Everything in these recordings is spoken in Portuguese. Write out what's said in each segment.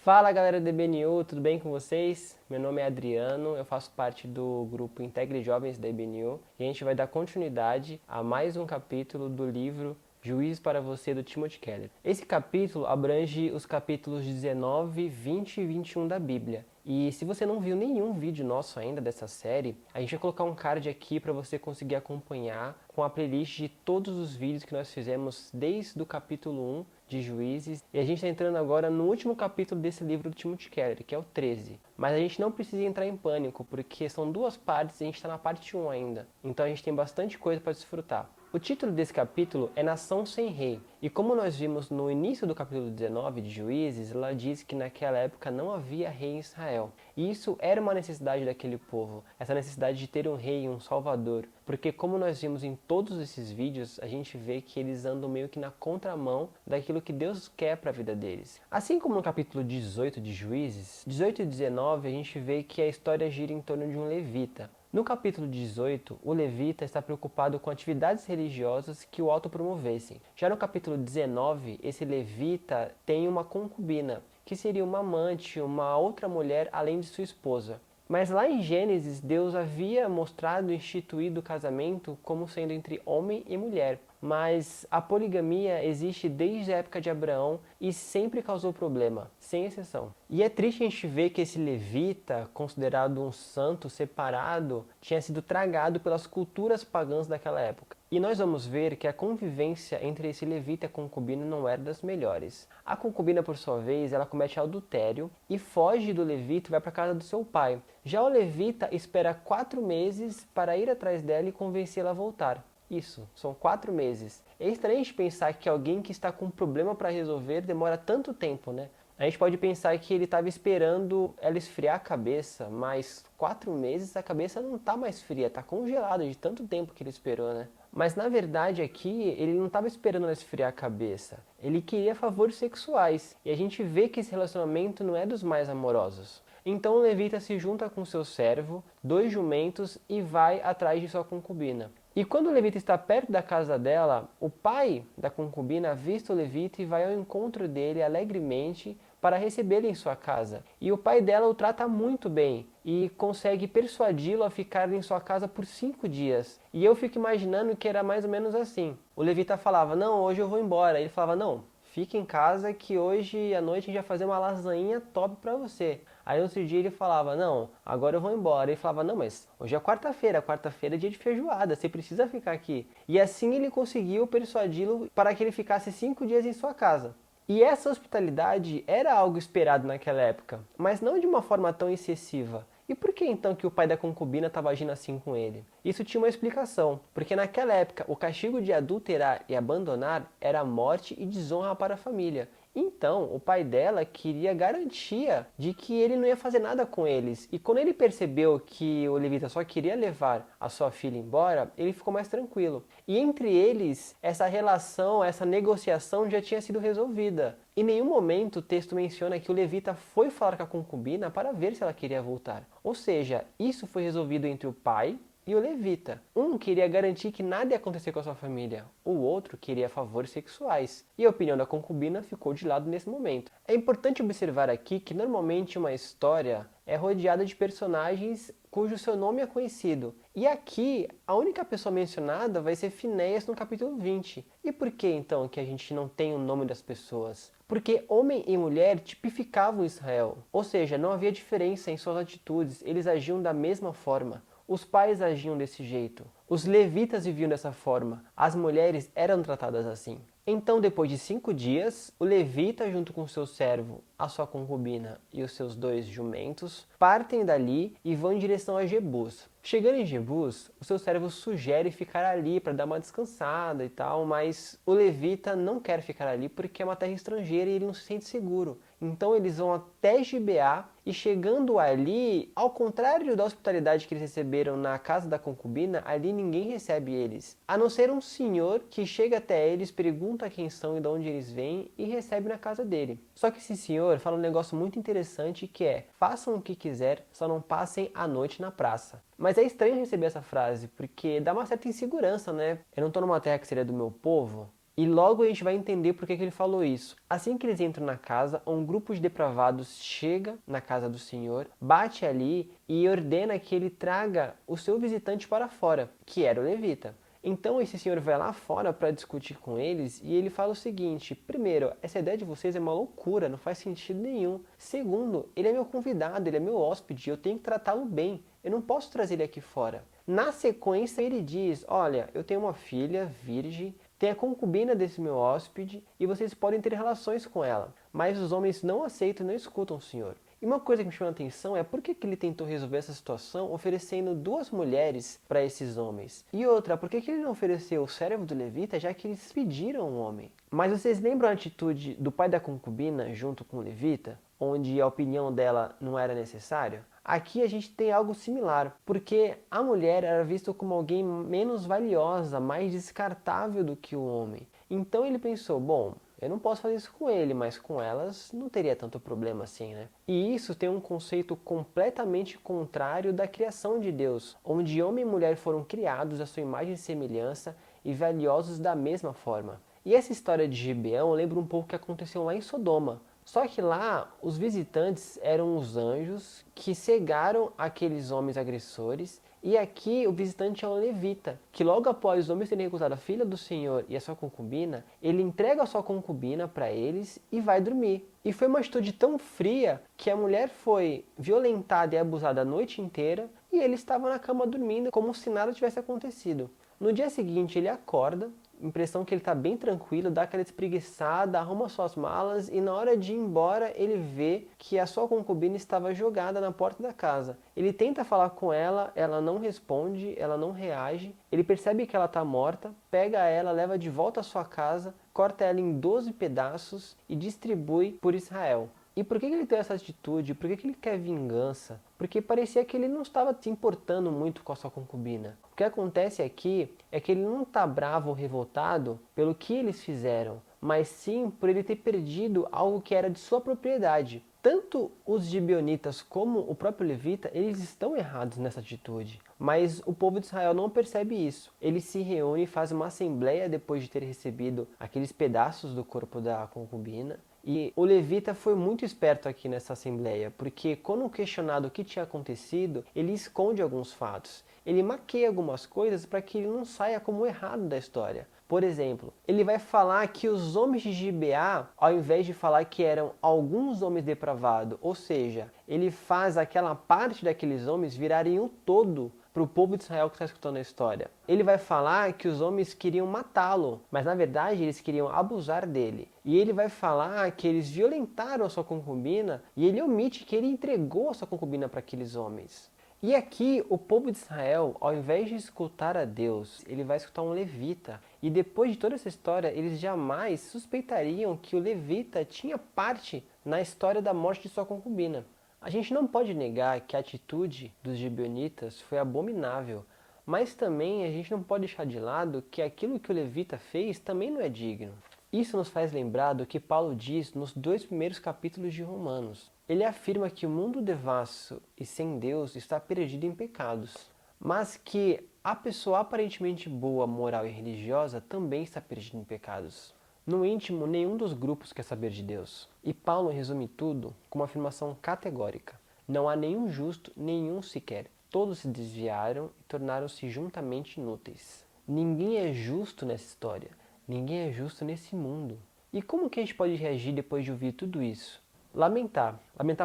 Fala galera do EBNU, tudo bem com vocês? Meu nome é Adriano, eu faço parte do grupo Integre Jovens da EBNU e a gente vai dar continuidade a mais um capítulo do livro Juízes para Você, do Timothy Keller. Esse capítulo abrange os capítulos 19, 20 e 21 da Bíblia. E se você não viu nenhum vídeo nosso ainda dessa série, a gente vai colocar um card aqui para você conseguir acompanhar com a playlist de todos os vídeos que nós fizemos desde o capítulo 1 de Juízes. E a gente está entrando agora no último capítulo desse livro do Timothy Keller, que é o 13. Mas a gente não precisa entrar em pânico, porque são duas partes e a gente está na parte 1 ainda. Então a gente tem bastante coisa para desfrutar. O título desse capítulo é Nação Sem Rei, e como nós vimos no início do capítulo 19 de Juízes, ela diz que naquela época não havia rei em Israel. E isso era uma necessidade daquele povo, essa necessidade de ter um rei, um salvador. Porque como nós vimos em todos esses vídeos, a gente vê que eles andam meio que na contramão daquilo que Deus quer para a vida deles. Assim como no capítulo 18 de Juízes, 18 e 19 a gente vê que a história gira em torno de um levita. No capítulo 18, o levita está preocupado com atividades religiosas que o autopromovessem. Já no capítulo 19, esse levita tem uma concubina, que seria uma amante, uma outra mulher além de sua esposa. Mas lá em Gênesis, Deus havia mostrado e instituído o casamento como sendo entre homem e mulher. Mas a poligamia existe desde a época de Abraão e sempre causou problema, sem exceção. E é triste a gente ver que esse levita, considerado um santo separado, tinha sido tragado pelas culturas pagãs daquela época. E nós vamos ver que a convivência entre esse levita e a concubina não era das melhores. A concubina, por sua vez, ela comete adultério e foge do levita e vai para a casa do seu pai. Já o levita espera 4 meses para ir atrás dela e convencê-la a voltar. Isso, são 4 meses. É estranho a gente pensar que alguém que está com um problema para resolver demora tanto tempo, né? A gente pode pensar que ele estava esperando ela esfriar a cabeça, mas 4 meses a cabeça não está mais fria, está congelada de tanto tempo que ele esperou, né? Mas na verdade aqui ele não estava esperando ela esfriar a cabeça, ele queria favores sexuais. E a gente vê que esse relacionamento não é dos mais amorosos. Então o levita se junta com seu servo, 2 jumentos e vai atrás de sua concubina. E quando o levita está perto da casa dela, o pai da concubina avista o levita e vai ao encontro dele alegremente para recebê-lo em sua casa. E o pai dela o trata muito bem e consegue persuadi-lo a ficar em sua casa por 5 dias. E eu fico imaginando que era mais ou menos assim. O levita falava, não, hoje eu vou embora. Ele falava, não, fica em casa que hoje à noite a gente vai fazer uma lasanha top para você. Aí no outro dia ele falava, não, agora eu vou embora. Ele falava, não, mas hoje é quarta-feira é dia de feijoada, você precisa ficar aqui. E assim ele conseguiu persuadi-lo para que ele ficasse 5 dias em sua casa. E essa hospitalidade era algo esperado naquela época, mas não de uma forma tão excessiva. E por que então que o pai da concubina estava agindo assim com ele? Isso tinha uma explicação, porque naquela época o castigo de adulterar e abandonar era morte e desonra para a família. Então, o pai dela queria garantia de que ele não ia fazer nada com eles. E quando ele percebeu que o levita só queria levar a sua filha embora, ele ficou mais tranquilo. E entre eles, essa relação, essa negociação já tinha sido resolvida. Em nenhum momento o texto menciona que o levita foi falar com a concubina para ver se ela queria voltar. Ou seja, isso foi resolvido entre o pai e o levita. Um queria garantir que nada ia acontecer com a sua família, o outro queria favores sexuais. E a opinião da concubina ficou de lado nesse momento. É importante observar aqui que normalmente uma história é rodeada de personagens cujo seu nome é conhecido. E aqui, a única pessoa mencionada vai ser Finéias no capítulo 20. E por que então que a gente não tem o nome das pessoas? Porque homem e mulher tipificavam Israel. Ou seja, não havia diferença em suas atitudes, eles agiam da mesma forma. Os pais agiam desse jeito. Os levitas viviam dessa forma. As mulheres eram tratadas assim. Então, depois de 5 dias, o levita, junto com seu servo, a sua concubina e os seus 2 jumentos, partem dali e vão em direção a Jebus. Chegando em Jebus, o seu servo sugere ficar ali para dar uma descansada e tal, mas o levita não quer ficar ali porque é uma terra estrangeira e ele não se sente seguro. Então eles vão até Gibeá e chegando ali, ao contrário da hospitalidade que eles receberam na casa da concubina, ali ninguém recebe eles. A não ser um senhor que chega até eles, pergunta quem são e de onde eles vêm e recebe na casa dele. Só que esse senhor fala um negócio muito interessante que é, façam o que quiser, só não passem a noite na praça. Mas é estranho receber essa frase, porque dá uma certa insegurança, né? Eu não estou numa terra que seria do meu povo, E logo a gente vai entender por que ele falou isso. Assim que eles entram na casa, um grupo de depravados chega na casa do Senhor, bate ali e ordena que ele traga o seu visitante para fora, que era o levita. Então esse senhor vai lá fora para discutir com eles e ele fala o seguinte: primeiro, essa ideia de vocês é uma loucura, não faz sentido nenhum. Segundo, ele é meu convidado, ele é meu hóspede, eu tenho que tratá-lo bem, eu não posso trazer ele aqui fora. Na sequência ele diz: olha, eu tenho uma filha virgem, tem a concubina desse meu hóspede e vocês podem ter relações com ela. Mas os homens não aceitam e não escutam o senhor. E uma coisa que me chamou a atenção é por que ele tentou resolver essa situação oferecendo 2 mulheres para esses homens. E outra, por que ele não ofereceu o servo do levita, já que eles pediram um homem? Mas vocês lembram a atitude do pai da concubina junto com o levita, onde a opinião dela não era necessária? Aqui a gente tem algo similar, porque a mulher era vista como alguém menos valiosa, mais descartável do que o homem. Então ele pensou, bom, eu não posso fazer isso com ele, mas com elas não teria tanto problema assim, né? E isso tem um conceito completamente contrário da criação de Deus, onde homem e mulher foram criados à sua imagem e semelhança e valiosos da mesma forma. E essa história de Gibeão lembra um pouco o que aconteceu lá em Sodoma. Só que lá, os visitantes eram os anjos que cegaram aqueles homens agressores, e aqui o visitante é um levita, que logo após os homens terem recusado a filha do Senhor e a sua concubina, ele entrega a sua concubina para eles e vai dormir. E foi uma atitude tão fria que a mulher foi violentada e abusada a noite inteira, e ele estava na cama dormindo como se nada tivesse acontecido. No dia seguinte ele acorda, impressão que ele está bem tranquilo, dá aquela espreguiçada, arruma suas malas e na hora de ir embora ele vê que a sua concubina estava jogada na porta da casa. Ele tenta falar com ela, ela não responde, ela não reage. Ele percebe que ela está morta, pega ela, leva de volta à sua casa, corta ela em 12 pedaços e distribui por Israel. E por que ele tem essa atitude? Por que ele quer vingança? Porque parecia que ele não estava se importando muito com a sua concubina. O que acontece aqui é que ele não está bravo ou revoltado pelo que eles fizeram, mas sim por ele ter perdido algo que era de sua propriedade. Tanto os gibeonitas como o próprio levita, eles estão errados nessa atitude. Mas o povo de Israel não percebe isso. Ele se reúne e faz uma assembleia depois de ter recebido aqueles pedaços do corpo da concubina. E o levita foi muito esperto aqui nessa assembleia, porque quando questionado o que tinha acontecido, ele esconde alguns fatos. Ele maqueia algumas coisas para que ele não saia como errado da história. Por exemplo, ele vai falar que os homens de Gibeá, ao invés de falar que eram alguns homens depravados, ou seja, ele faz aquela parte daqueles homens virarem um todo para o povo de Israel que está escutando a história. Ele vai falar que os homens queriam matá-lo, mas na verdade eles queriam abusar dele. E ele vai falar que eles violentaram a sua concubina e ele omite que ele entregou a sua concubina para aqueles homens. E aqui o povo de Israel, ao invés de escutar a Deus, ele vai escutar um levita. E depois de toda essa história, eles jamais suspeitariam que o levita tinha parte na história da morte de sua concubina. A gente não pode negar que a atitude dos gibeonitas foi abominável, mas também a gente não pode deixar de lado que aquilo que o levita fez também não é digno. Isso nos faz lembrar do que Paulo diz nos 2 primeiros capítulos de Romanos. Ele afirma que o mundo devasso e sem Deus está perdido em pecados, mas que a pessoa aparentemente boa, moral e religiosa também está perdida em pecados. No íntimo, nenhum dos grupos quer saber de Deus. E Paulo resume tudo com uma afirmação categórica. Não há nenhum justo, nenhum sequer. Todos se desviaram e tornaram-se juntamente inúteis. Ninguém é justo nessa história. Ninguém é justo nesse mundo. E como que a gente pode reagir depois de ouvir tudo isso? Lamentar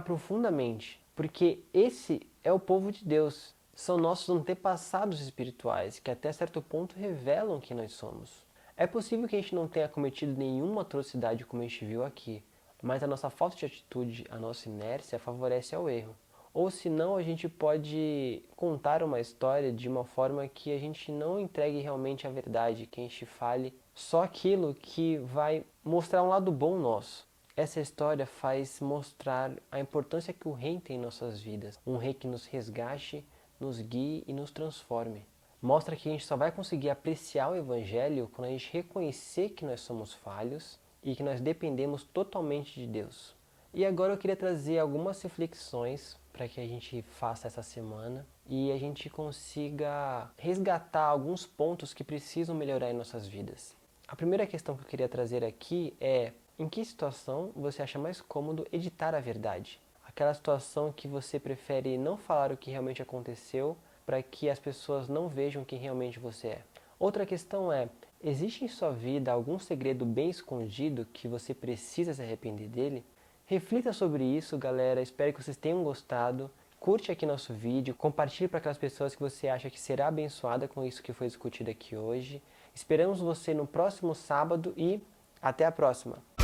profundamente, porque esse é o povo de Deus. São nossos antepassados espirituais que até certo ponto revelam quem nós somos. É possível que a gente não tenha cometido nenhuma atrocidade como a gente viu aqui, mas a nossa falta de atitude, a nossa inércia favorece ao erro. Ou senão a gente pode contar uma história de uma forma que a gente não entregue realmente a verdade, que a gente fale só aquilo que vai mostrar um lado bom nosso. Essa história faz mostrar a importância que o rei tem em nossas vidas. Um rei que nos resgate, nos guie e nos transforme. Mostra que a gente só vai conseguir apreciar o Evangelho quando a gente reconhecer que nós somos falhos e que nós dependemos totalmente de Deus. E agora eu queria trazer algumas reflexões para que a gente faça essa semana e a gente consiga resgatar alguns pontos que precisam melhorar em nossas vidas. A primeira questão que eu queria trazer aqui é: em que situação você acha mais cômodo editar a verdade? Aquela situação que você prefere não falar o que realmente aconteceu para que as pessoas não vejam quem realmente você é. Outra questão é: existe em sua vida algum segredo bem escondido que você precisa se arrepender dele? Reflita sobre isso, galera. Espero que vocês tenham gostado. Curte aqui nosso vídeo, compartilhe para aquelas pessoas que você acha que será abençoada com isso que foi discutido aqui hoje. Esperamos você no próximo sábado e até a próxima!